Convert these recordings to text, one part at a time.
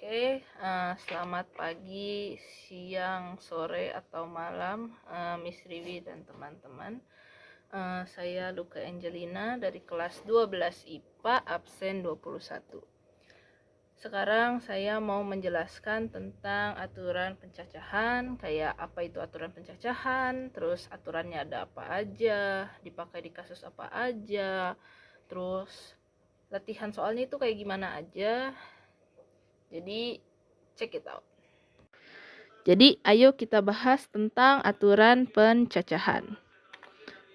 Selamat pagi, siang, sore, atau malam, Miss Riwi dan teman-teman. Saya Luka Angelina dari kelas 12 IPA, absen 21. Sekarang saya mau menjelaskan tentang aturan pencacahan, kayak apa itu aturan pencacahan, terus aturannya ada apa aja, dipakai di kasus apa aja, terus latihan soalnya itu kayak gimana aja. Jadi check it out. Jadi ayo kita bahas tentang aturan pencacahan.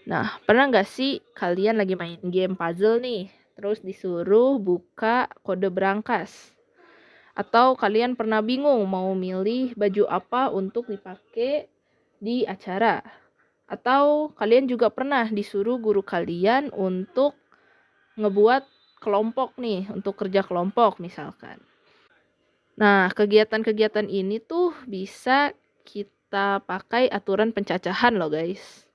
Nah, pernah nggak sih kalian lagi main game puzzle nih, terus disuruh buka kode berangkas? Atau kalian pernah bingung mau milih baju apa untuk dipakai di acara? Atau kalian juga pernah disuruh guru kalian untuk ngebuat kelompok nih, untuk kerja kelompok misalkan. Nah, kegiatan-kegiatan ini tuh bisa kita pakai aturan pencacahan loh guys.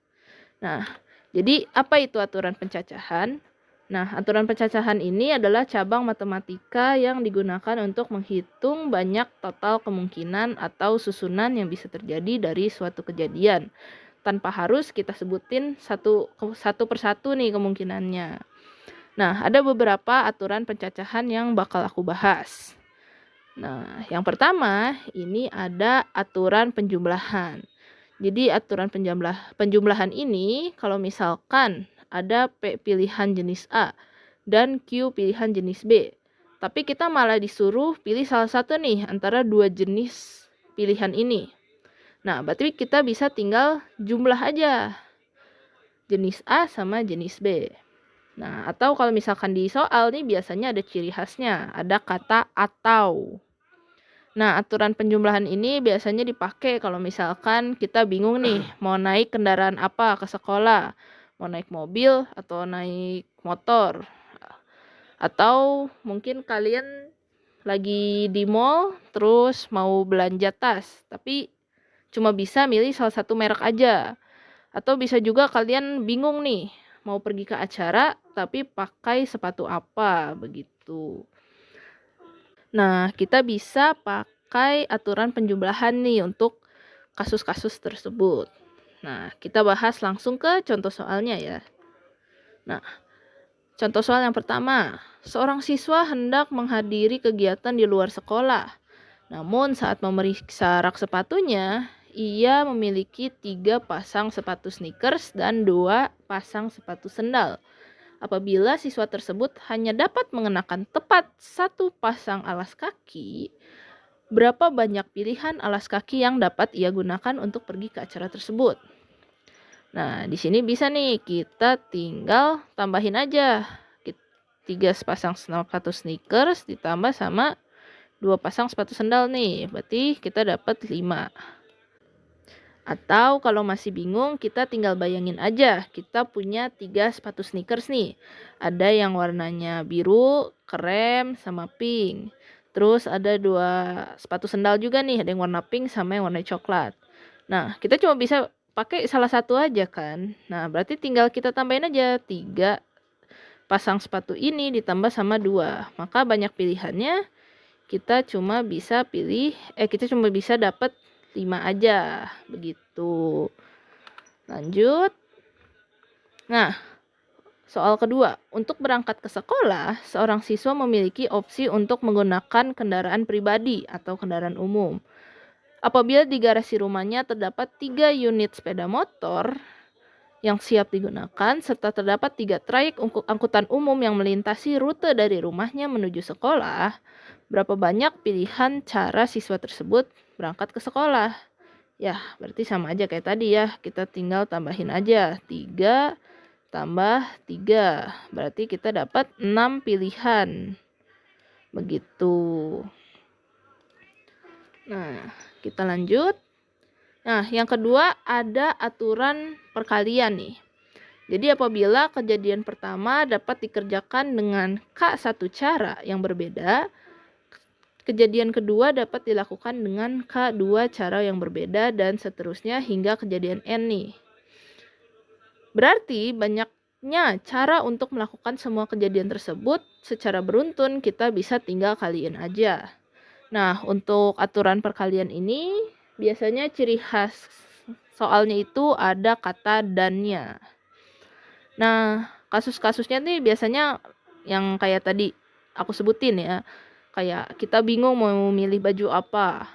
Nah, jadi apa itu aturan pencacahan? Nah, aturan pencacahan ini adalah cabang matematika yang digunakan untuk menghitung banyak total kemungkinan atau susunan yang bisa terjadi dari suatu kejadian. Tanpa harus kita sebutin satu persatu nih kemungkinannya. Nah, ada beberapa aturan pencacahan yang bakal aku bahas. Nah, yang pertama ini ada aturan penjumlahan. Jadi aturan penjumlahan ini kalau misalkan ada P pilihan jenis A dan Q pilihan jenis B. Tapi kita malah disuruh pilih salah satu nih antara dua jenis pilihan ini. Nah, berarti kita bisa tinggal jumlah aja. Jenis A sama jenis B. Nah, atau kalau misalkan di soal nih biasanya ada ciri khasnya, ada kata atau. Nah, aturan penjumlahan ini biasanya dipakai kalau misalkan kita bingung nih mau naik kendaraan apa ke sekolah. Mau naik mobil atau naik motor. Atau mungkin kalian lagi di mall terus mau belanja tas, tapi cuma bisa milih salah satu merek aja. Atau bisa juga kalian bingung nih mau pergi ke acara tapi pakai sepatu apa begitu. Nah, kita bisa pakai aturan penjumlahan nih untuk kasus-kasus tersebut. Nah, kita bahas langsung ke contoh soalnya ya. Nah, contoh soal yang pertama. Seorang siswa hendak menghadiri kegiatan di luar sekolah. Namun saat memeriksa rak sepatunya, ia memiliki 3 pasang sepatu sneakers dan 2 pasang sepatu sendal. Apabila siswa tersebut hanya dapat mengenakan tepat 1 pasang alas kaki, berapa banyak pilihan alas kaki yang dapat ia gunakan untuk pergi ke acara tersebut? Nah, di sini bisa nih kita tinggal tambahin aja 3 pasang sepatu sneakers ditambah sama 2 pasang sepatu sendal nih. Berarti kita dapat 5. Atau kalau masih bingung, kita tinggal bayangin aja. Kita punya 3 sepatu sneakers nih. Ada yang warnanya biru, krem, sama pink. Terus ada 2 sepatu sendal juga nih. Ada yang warna pink sama yang warna coklat. Nah, kita cuma bisa pakai salah satu aja kan. Nah, berarti tinggal kita tambahin aja 3 pasang sepatu ini ditambah sama 2. Maka banyak pilihannya. Kita cuma bisa dapat 5 aja begitu. Lanjut. Nah, soal kedua, untuk berangkat ke sekolah, seorang siswa memiliki opsi untuk menggunakan kendaraan pribadi atau kendaraan umum. Apabila di garasi rumahnya terdapat 3 unit sepeda motor yang siap digunakan, serta terdapat 3 trayek angkutan umum yang melintasi rute dari rumahnya menuju sekolah, berapa banyak pilihan cara siswa tersebut berangkat ke sekolah? Ya, berarti sama aja kayak tadi ya. Kita tinggal tambahin aja. 3 tambah 3. Berarti kita dapat 6 pilihan. Begitu. Nah, kita lanjut. Nah, yang kedua ada aturan perkalian nih. Jadi apabila kejadian pertama dapat dikerjakan dengan K1 cara yang berbeda, kejadian kedua dapat dilakukan dengan K2 cara yang berbeda dan seterusnya hingga kejadian N nih. Berarti banyaknya cara untuk melakukan semua kejadian tersebut secara beruntun kita bisa tinggal kaliin aja. Nah, untuk aturan perkalian ini biasanya ciri khas soalnya itu ada kata dannya. Nah, kasus-kasusnya nih biasanya yang kayak tadi aku sebutin ya. Kayak kita bingung mau milih baju apa.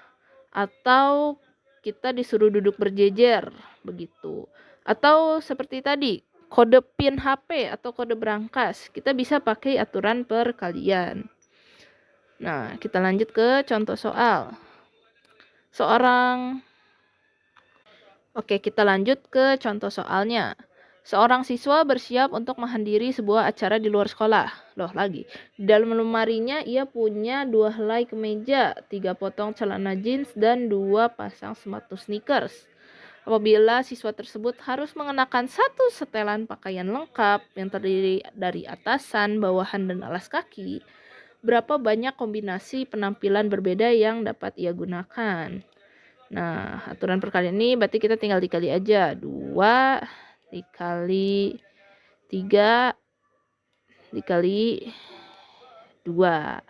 Atau kita disuruh duduk berjejer begitu. Atau seperti tadi, kode PIN HP atau kode berangkas. Kita bisa pakai aturan perkalian. Nah, kita lanjut ke contoh soal. Kita lanjut ke contoh soalnya. Seorang siswa bersiap untuk menghadiri sebuah acara di luar sekolah. Loh, lagi. Di dalam lemarinya ia punya 2 helai kemeja, 3 potong celana jeans, dan 2 pasang sepatu sneakers. Apabila siswa tersebut harus mengenakan satu setelan pakaian lengkap yang terdiri dari atasan, bawahan, dan alas kaki, berapa banyak kombinasi penampilan berbeda yang dapat ia gunakan? Nah, aturan perkalian ini berarti kita tinggal dikali aja. 2 dikali 3 dikali 2.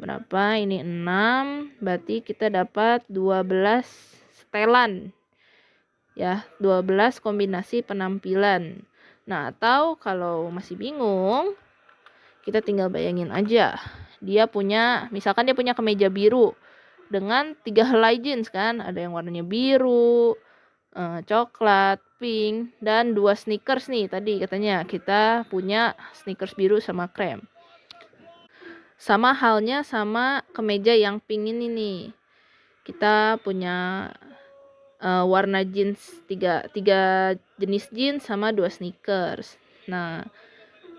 Berapa? Ini 6. Berarti kita dapat 12 setelan. Ya, 12 kombinasi penampilan. Nah, atau kalau masih bingung, kita tinggal bayangin aja. Misalkan dia punya kemeja biru dengan 3 helai jeans kan, ada yang warnanya biru, coklat, pink, dan 2 sneakers nih. Tadi katanya kita punya sneakers biru sama krem. Sama halnya sama kemeja yang pink ini nih. Kita punya warna jeans 3 jenis jeans sama 2 sneakers. Nah,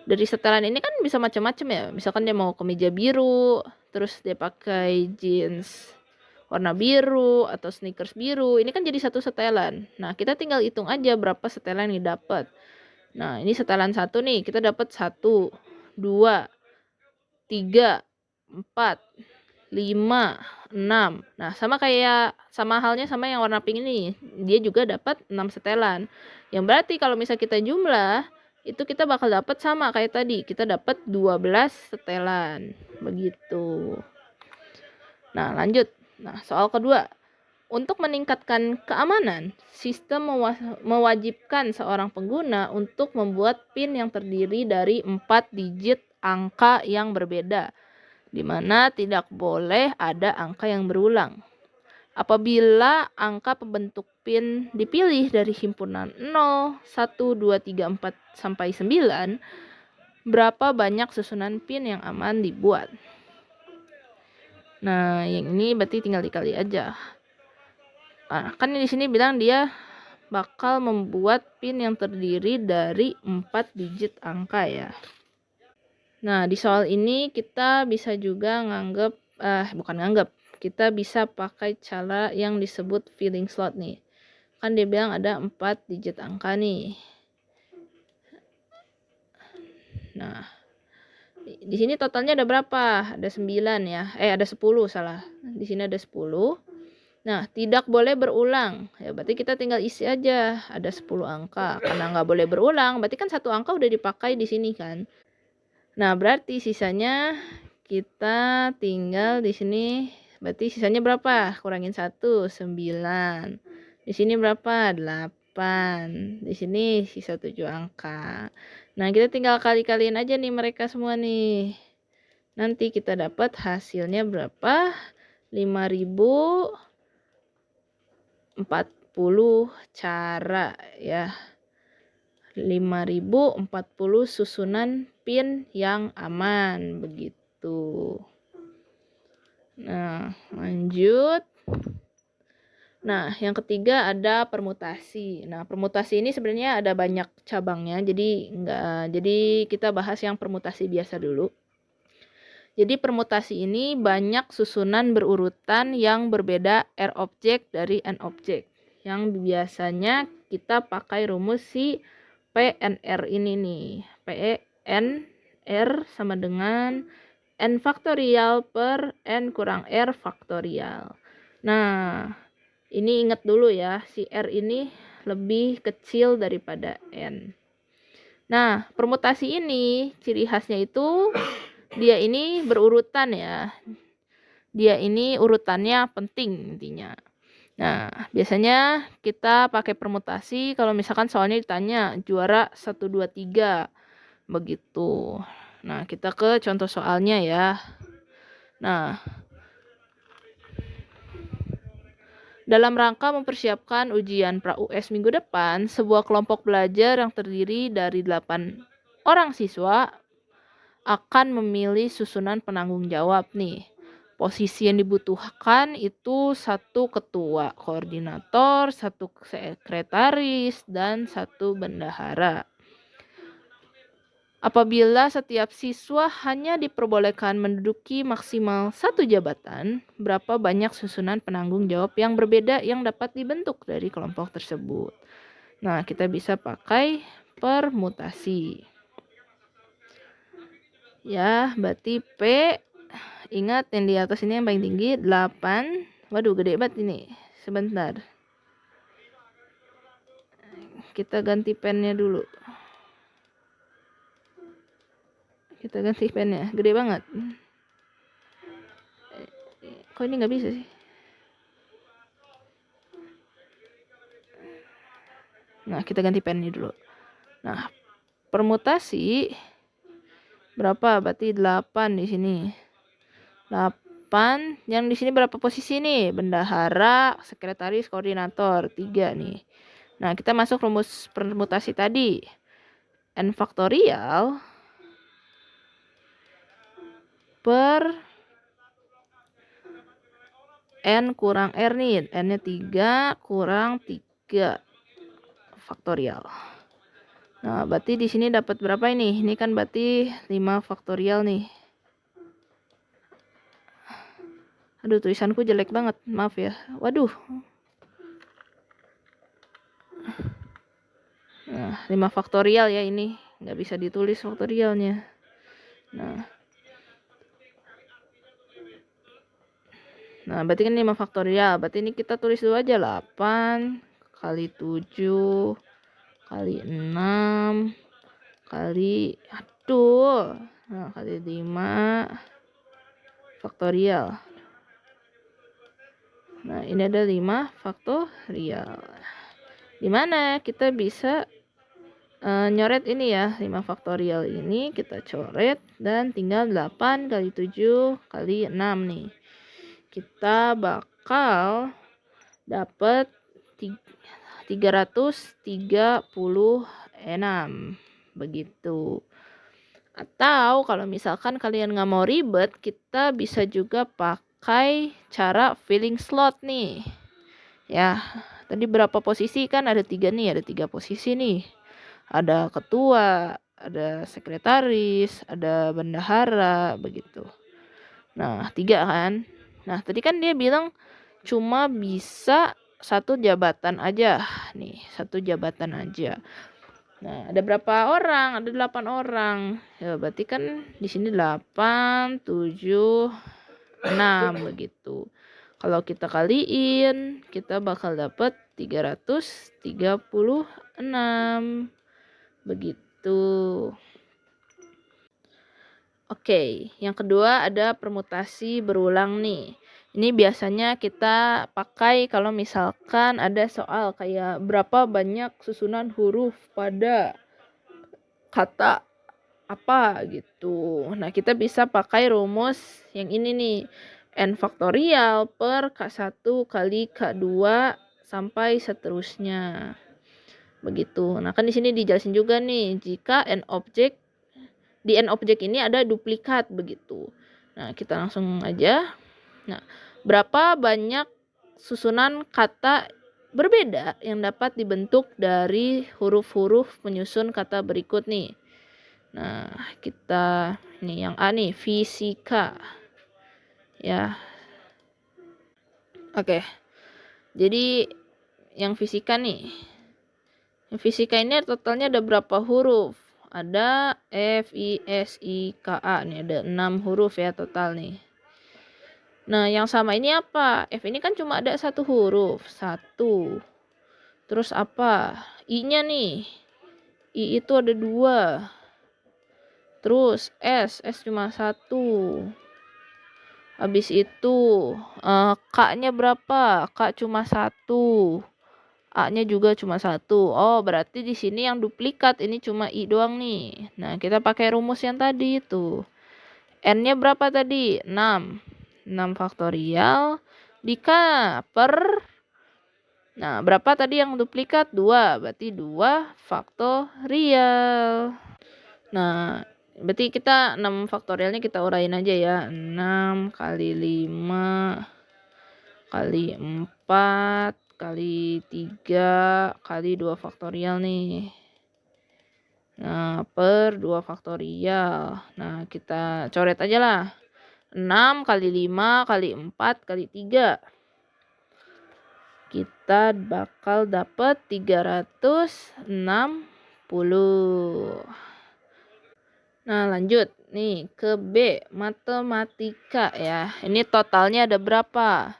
dari setelan ini kan bisa macam-macam ya. Misalkan dia mau kemeja biru, terus dia pakai jeans warna biru atau sneakers biru, ini kan jadi satu setelan. Nah, kita tinggal hitung aja berapa setelan yang dapat. Nah, ini setelan 1 nih, kita dapat 1, 2, 3, 4, 5, 6. Nah, sama halnya sama yang warna pink ini. Dia juga dapat 6 setelan. Yang berarti kalau misal kita jumlah, itu kita bakal dapat sama kayak tadi. Kita dapat 12 setelan. Begitu. Nah, lanjut. Nah, soal kedua. Untuk meningkatkan keamanan, sistem mewajibkan seorang pengguna untuk membuat PIN yang terdiri dari 4 digit angka yang berbeda, di mana tidak boleh ada angka yang berulang. Apabila angka pembentuk PIN dipilih dari himpunan 0, 1, 2, 3, 4, sampai 9, berapa banyak susunan PIN yang aman dibuat? Nah, yang ini berarti tinggal dikali aja. Nah, kan di sini bilang dia bakal membuat PIN yang terdiri dari 4 digit angka ya. Nah, di soal ini kita bisa juga kita bisa pakai cara yang disebut filling slot nih. Kan dia bilang ada 4 digit angka nih. Nah, di sini totalnya ada berapa? Ada 9 ya. Ada 10 salah. Di sini ada 10. Nah, tidak boleh berulang. Ya, berarti kita tinggal isi aja. Ada 10 angka. Karena nggak boleh berulang, berarti kan 1 angka udah dipakai di sini kan. Nah, berarti sisanya kita tinggal di sini. Berarti sisanya berapa? Kurangin 1, 9. Di sini berapa? 8. Di sini sisa 7 angka. Nah, kita tinggal kali-kaliin aja nih mereka semua nih. Nanti kita dapat hasilnya berapa? 5.040 cara ya. 5.040 susunan PIN yang aman begitu. Nah, lanjut. Nah, yang ketiga ada permutasi. Nah, permutasi ini sebenarnya ada banyak cabangnya. Jadi kita bahas yang permutasi biasa dulu. Jadi permutasi ini banyak susunan berurutan yang berbeda R objek dari N objek. Yang biasanya kita pakai rumus si PNR ini nih. PNR sama dengan N faktorial per N kurang R faktorial. Nah, ini ingat dulu ya, si R ini lebih kecil daripada N. Nah, permutasi ini ciri khasnya itu dia ini berurutan ya. dia ini urutannya penting intinya. Nah, biasanya kita pakai permutasi kalau misalkan soalnya ditanya juara 1, 2, 3. Begitu. Nah, kita ke contoh soalnya ya. Nah, dalam rangka mempersiapkan ujian pra-US minggu depan, sebuah kelompok belajar yang terdiri dari 8 orang siswa akan memilih susunan penanggung jawab nih. Posisi yang dibutuhkan itu 1 ketua koordinator, 1 sekretaris, dan 1 bendahara. Apabila setiap siswa hanya diperbolehkan menduduki maksimal 1 jabatan, berapa banyak susunan penanggung jawab yang berbeda yang dapat dibentuk dari kelompok tersebut. Nah, kita bisa pakai permutasi. Ya, berarti P, ingat yang di atas ini yang paling tinggi, 8. Waduh, gede banget ini. Sebentar. Kita ganti pennya dulu. Kita ganti pennya, gede banget. Kok ini nggak bisa sih? Nah, kita ganti pennya dulu. Nah, permutasi berapa? Berarti 8 di sini. 8. Yang di sini berapa posisi nih? Bendahara, sekretaris, koordinator. 3 nih. Nah, kita masuk rumus permutasi tadi. N faktorial per N kurang R nih. N-nya 3 kurang 3 faktorial. Nah, berarti di sini dapat berapa ini? Ini kan berarti 5 faktorial nih. Aduh, tulisanku jelek banget. Maaf ya. Waduh. Nah, 5 faktorial ya ini. Nggak bisa ditulis faktorialnya. Nah, berarti kan 5 faktorial. Berarti ini kita tulis dulu aja 8 kali 7 kali 6 kali kali 5 faktorial. Nah, ini ada 5 faktorial. Dimana kita bisa nyoret ini ya, 5 faktorial ini kita coret dan tinggal 8 kali 7 kali 6 nih. Kita bakal dapat 336 begitu. Atau kalau misalkan kalian nggak mau ribet, kita bisa juga pakai cara filling slot nih. Ya, tadi berapa posisi kan ada 3 nih, ada 3 posisi nih. Ada ketua, ada sekretaris, ada bendahara begitu. Nah, 3 kan. Nah, tadi kan dia bilang cuma bisa 1 jabatan aja. Nih, 1 jabatan aja. Nah, ada berapa orang? Ada 8 orang. Ya, berarti kan di sini 8, 7, 6 begitu. Kalau kita kaliin, kita bakal dapat 336. Begitu. Oke, yang kedua ada permutasi berulang nih. Ini biasanya kita pakai kalau misalkan ada soal kayak berapa banyak susunan huruf pada kata apa gitu. Nah, kita bisa pakai rumus yang ini nih. N faktorial per K1 kali K2 sampai seterusnya. Begitu. Nah, kan di sini dijelasin juga nih, jika di N objek ini ada duplikat begitu. Nah, kita langsung aja. Nah, berapa banyak susunan kata berbeda yang dapat dibentuk dari huruf-huruf penyusun kata berikut nih. Nah, kita nih yang A nih, fisika. Ya. Oke. Jadi yang fisika nih. Yang fisika ini totalnya ada berapa huruf? Ada F, I, S, I, K, A. Nih ada 6 huruf ya total nih. Nah, yang sama ini apa? F ini kan cuma ada 1 huruf. 1. Terus apa? I-nya nih. I itu ada 2. Terus S cuma 1. Habis itu K-nya berapa? K cuma 1. A-nya juga cuma 1. Oh, berarti di sini yang duplikat ini cuma I doang nih. Nah, kita pakai rumus yang tadi itu. N-nya berapa tadi? 6. 6 faktorial dika per. Nah, berapa tadi yang duplikat? 2. Berarti 2 faktorial. Nah, berarti kita 6 faktorialnya kita urain aja ya. 6 kali 5 kali 4 kali 3 kali 2 faktorial nih. Nah, per 2 faktorial. Nah, kita coret aja lah. 6 kali 5 kali 4 kali 3. Kita bakal dapat 360. Nah, lanjut nih ke B, matematika ya. Ini totalnya ada berapa?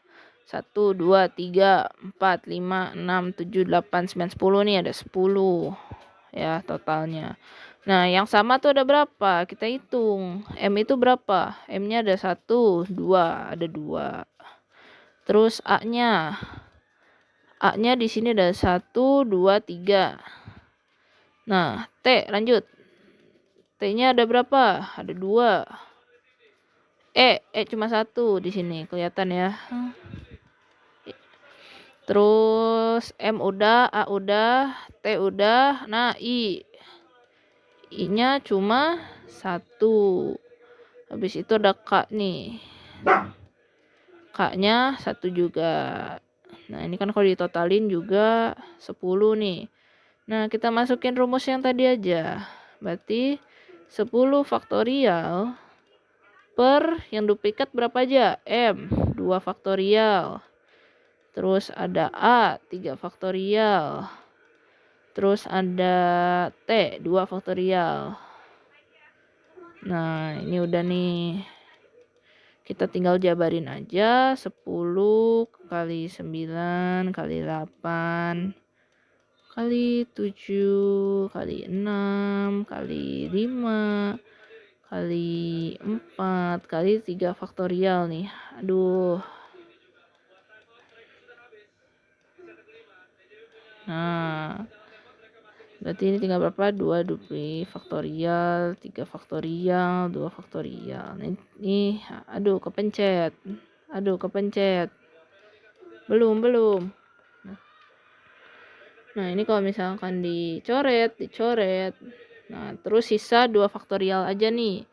1, 2, 3, 4, 5, 6, 7, 8, 9, 10 nih, ada 10 ya totalnya. Nah, yang sama tuh ada berapa? Kita hitung. M itu berapa? M-nya ada 1, 2, ada 2. Terus A-nya. A-nya di sini ada 1, 2, 3. Nah, T lanjut. T-nya ada berapa? Ada 2. E cuma 1 di sini kelihatan ya. Terus M udah, A udah, T udah. Nah, I-nya cuma 1. Habis itu ada K nih. K-nya 1 juga. Nah, ini kan kalau ditotalin juga 10 nih. Nah, kita masukin rumus yang tadi aja. Berarti 10 faktorial per yang duplikat berapa aja? M 2 faktorial. Terus ada A 3 faktorial. Terus ada T 2 faktorial. Nah, ini udah nih. Kita tinggal jabarin aja. 10 kali 9 kali 8 kali 7 kali 6 kali 5 kali 4 kali 3 faktorial nih. Aduh. Nah, berarti ini tinggal berapa? 2 dupli faktorial, 3 faktorial, 2 faktorial. Ini aduh kepencet. Belum. Nah, ini kalau misalkan dicoret. Nah, terus sisa 2 faktorial aja nih.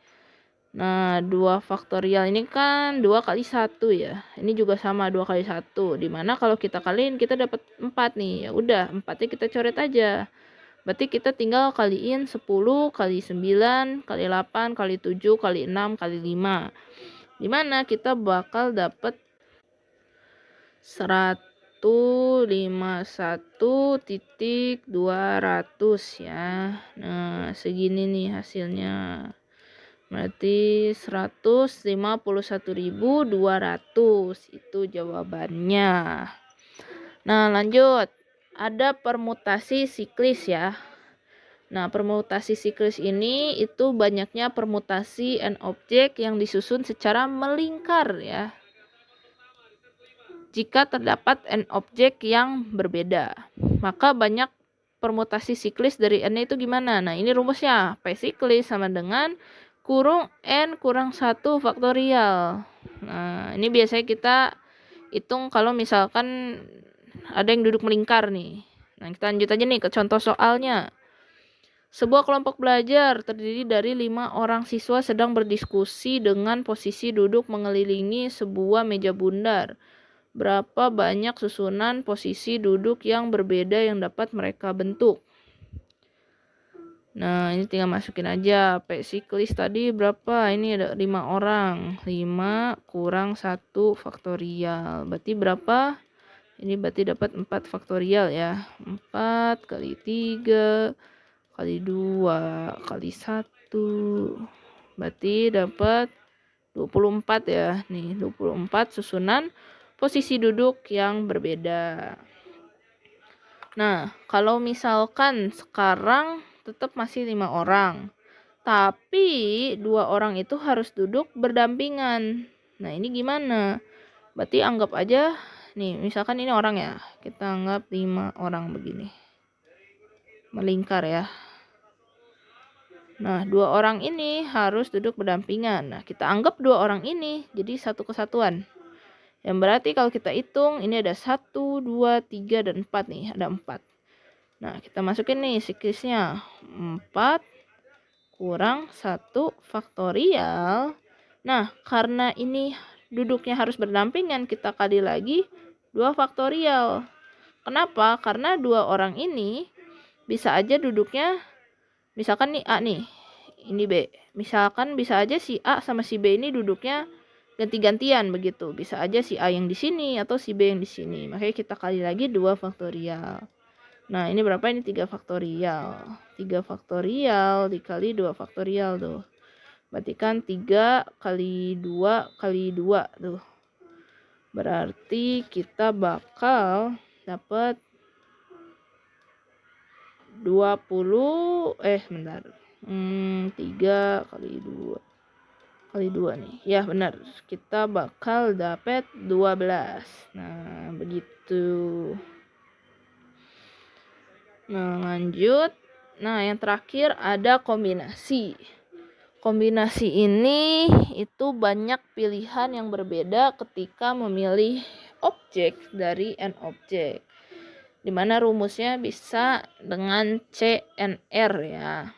Nah, 2 faktorial ini kan 2 kali 1 ya. Ini juga sama 2 kali 1. Dimana kalau kita kaliin kita dapat 4 nih. Ya udah, 4-nya kita coret aja. Berarti kita tinggal kaliin 10 kali 9 kali 8 kali 7 kali 6 kali 5. Dimana kita bakal dapat 151.200 ya. Nah, segini nih hasilnya. Berarti 151.200 itu jawabannya. Nah, lanjut. Ada permutasi siklis ya. Nah, permutasi siklis ini itu banyaknya permutasi n objek yang disusun secara melingkar ya. Jika terdapat n objek yang berbeda, maka banyak permutasi siklis dari n itu gimana? Nah, ini rumusnya. P siklis sama dengan kurung n kurang 1 faktorial. Nah, ini biasanya kita hitung kalau misalkan ada yang duduk melingkar nih. Nah, kita lanjut aja nih ke contoh soalnya. Sebuah kelompok belajar terdiri dari 5 orang siswa sedang berdiskusi dengan posisi duduk mengelilingi sebuah meja bundar. Berapa banyak susunan posisi duduk yang berbeda yang dapat mereka bentuk? Nah, ini tinggal masukin aja. P siklis tadi berapa? Ini ada 5 orang. 5 kurang 1 faktorial. Berarti berapa? Ini berarti dapat 4 faktorial ya. 4 kali 3 kali 2 kali 1. Berarti dapat 24 ya. Nih, 24 susunan posisi duduk yang berbeda. Nah, kalau misalkan sekarang tetap masih 5 orang. Tapi 2 orang itu harus duduk berdampingan. Nah, ini gimana? Berarti anggap aja nih, misalkan ini orang ya. Kita anggap 5 orang begini. Melingkar ya. Nah, 2 orang ini harus duduk berdampingan. Nah, kita anggap 2 orang ini jadi satu kesatuan. Yang berarti kalau kita hitung, ini ada 1, 2, 3, dan 4 nih. Ada 4. Nah, kita masukin nih siklisnya. 4 kurang 1 faktorial. Nah, karena ini duduknya harus berdampingan, kita kali lagi 2 faktorial. Kenapa? Karena 2 orang ini bisa aja duduknya, misalkan nih A nih, ini B. Misalkan bisa aja si A sama si B ini duduknya ganti-gantian begitu. Bisa aja si A yang di sini atau si B yang di sini. Makanya kita kali lagi 2 faktorial. Nah, ini berapa? Ini 3 faktorial. 3 faktorial dikali 2 faktorial tuh. Berarti kan 3 kali 2 kali 2 tuh. Berarti kita bakal dapat 20 bentar. 3 kali 2 kali 2 nih. Ya, benar. Kita bakal dapat 12. Nah, begitu. Nah, lanjut. Nah, yang terakhir ada kombinasi. Kombinasi ini itu banyak pilihan yang berbeda ketika memilih objek dari n objek. Dimana rumusnya bisa dengan CNR ya.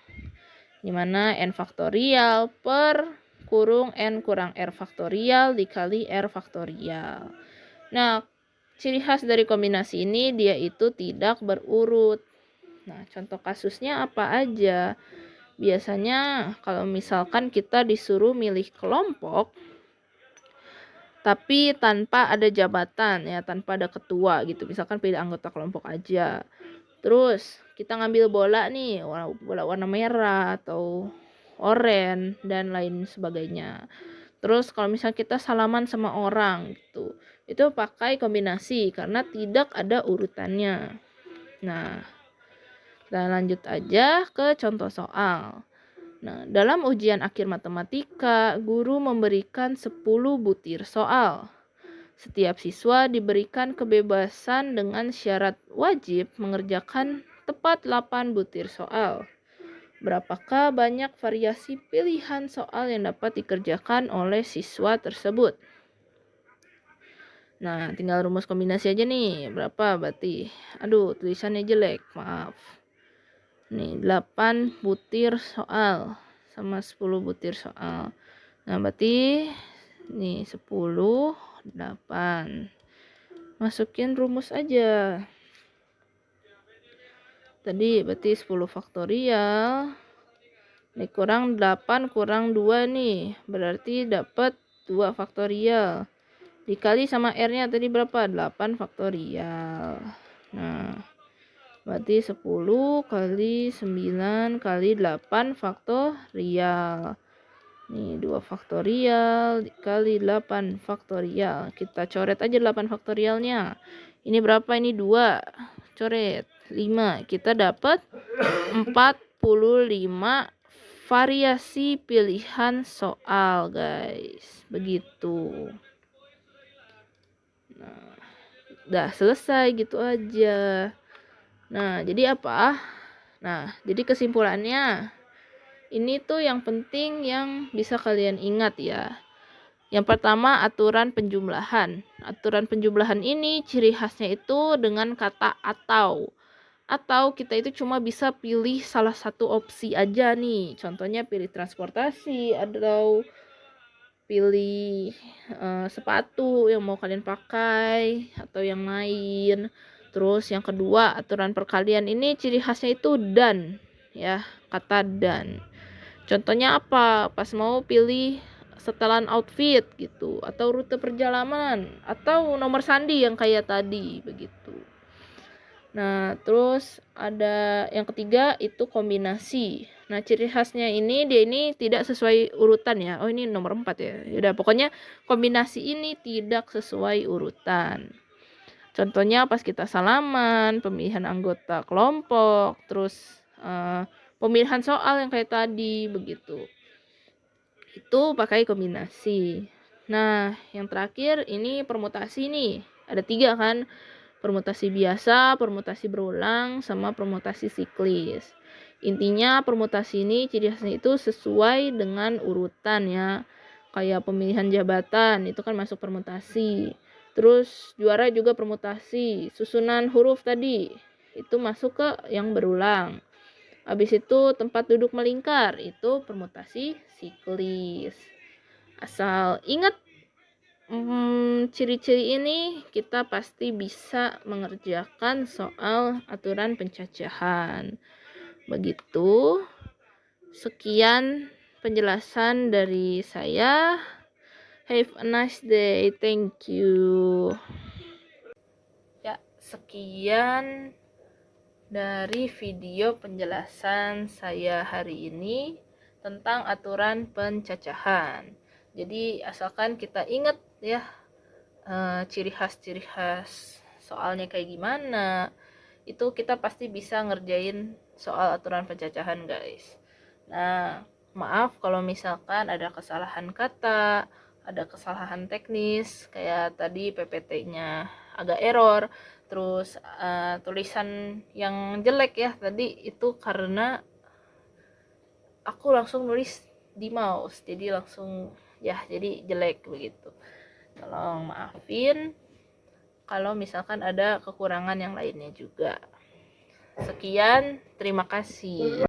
Dimana n faktorial per kurung n kurang r faktorial dikali r faktorial. Nah, ciri khas dari kombinasi ini dia itu tidak berurut. Nah, contoh kasusnya apa aja? Biasanya kalau misalkan kita disuruh milih kelompok tapi tanpa ada jabatan ya, tanpa ada ketua gitu. Misalkan pilih anggota kelompok aja. Terus kita ngambil bola nih, bola warna merah atau oranye dan lain sebagainya. Terus kalau misalnya kita salaman sama orang gitu, itu pakai kombinasi karena tidak ada urutannya. Nah, kita lanjut aja ke contoh soal. Nah, dalam ujian akhir matematika, guru memberikan 10 butir soal. Setiap siswa diberikan kebebasan dengan syarat wajib mengerjakan tepat 8 butir soal. Berapakah banyak variasi pilihan soal yang dapat dikerjakan oleh siswa tersebut? Nah, tinggal rumus kombinasi aja nih. Berapa berarti? Aduh, tulisannya jelek, maaf. Nih, 8 butir soal sama 10 butir soal. Nah, berarti nih 10, 8. Masukin rumus aja. Tadi berarti 10 faktorial. Ini kurang 8 kurang 2 nih. Berarti dapat 2 faktorial. Dikali sama R-nya tadi berapa? 8 faktorial. Nah, berarti 10 kali 9 kali 8 faktorial. Nih 2 faktorial dikali 8 faktorial. Kita coret aja 8 faktorialnya. Ini berapa? Ini 2. Coret 5. Kita dapat 45 variasi pilihan soal, guys. Begitu. Nah, udah selesai gitu aja. Nah, jadi apa? Nah, jadi kesimpulannya, ini tuh yang penting yang bisa kalian ingat ya. Yang pertama, aturan penjumlahan. Aturan penjumlahan ini ciri khasnya itu dengan kata atau. Atau kita itu cuma bisa pilih salah satu opsi aja nih. Contohnya pilih transportasi atau pilih sepatu yang mau kalian pakai atau yang lain. Terus yang kedua, aturan perkalian ini ciri khasnya itu dan ya, kata dan. Contohnya apa? Pas mau pilih setelan outfit gitu atau rute perjalanan atau nomor sandi yang kayak tadi begitu. Nah, terus ada yang ketiga itu kombinasi. Nah, ciri khasnya ini dia ini tidak sesuai urutan ya. Oh, ini nomor 4 ya. Yaudah, pokoknya kombinasi ini tidak sesuai urutan. Contohnya pas kita salaman, pemilihan anggota kelompok, terus pemilihan soal yang kayak tadi begitu. Itu pakai kombinasi. Nah, yang terakhir ini permutasi nih. Ada 3 kan? Permutasi biasa, permutasi berulang, sama permutasi siklis. Intinya permutasi ini ciri khasnya itu sesuai dengan urutan ya. Kayak pemilihan jabatan, itu kan masuk permutasi. Terus juara juga permutasi. Susunan huruf tadi, itu masuk ke yang berulang. Habis itu tempat duduk melingkar, itu permutasi siklis. Asal ingat ciri-ciri ini, kita pasti bisa mengerjakan soal aturan pencacahan. Begitu. Sekian penjelasan dari saya. Have a nice day. Thank you. Ya, sekian dari video penjelasan saya hari ini tentang aturan pencacahan. Jadi asalkan kita ingat ya, ciri khas soalnya kayak gimana, itu kita pasti bisa ngerjain soal aturan pencacahan, guys. Nah, maaf kalau misalkan ada kesalahan kata, ada kesalahan teknis, kayak tadi PPT-nya agak error, terus tulisan yang jelek ya tadi, itu karena aku langsung nulis di mouse, jadi langsung ya jadi jelek begitu. Tolong maafin kalau misalkan ada kekurangan yang lainnya juga. Sekian, terima kasih.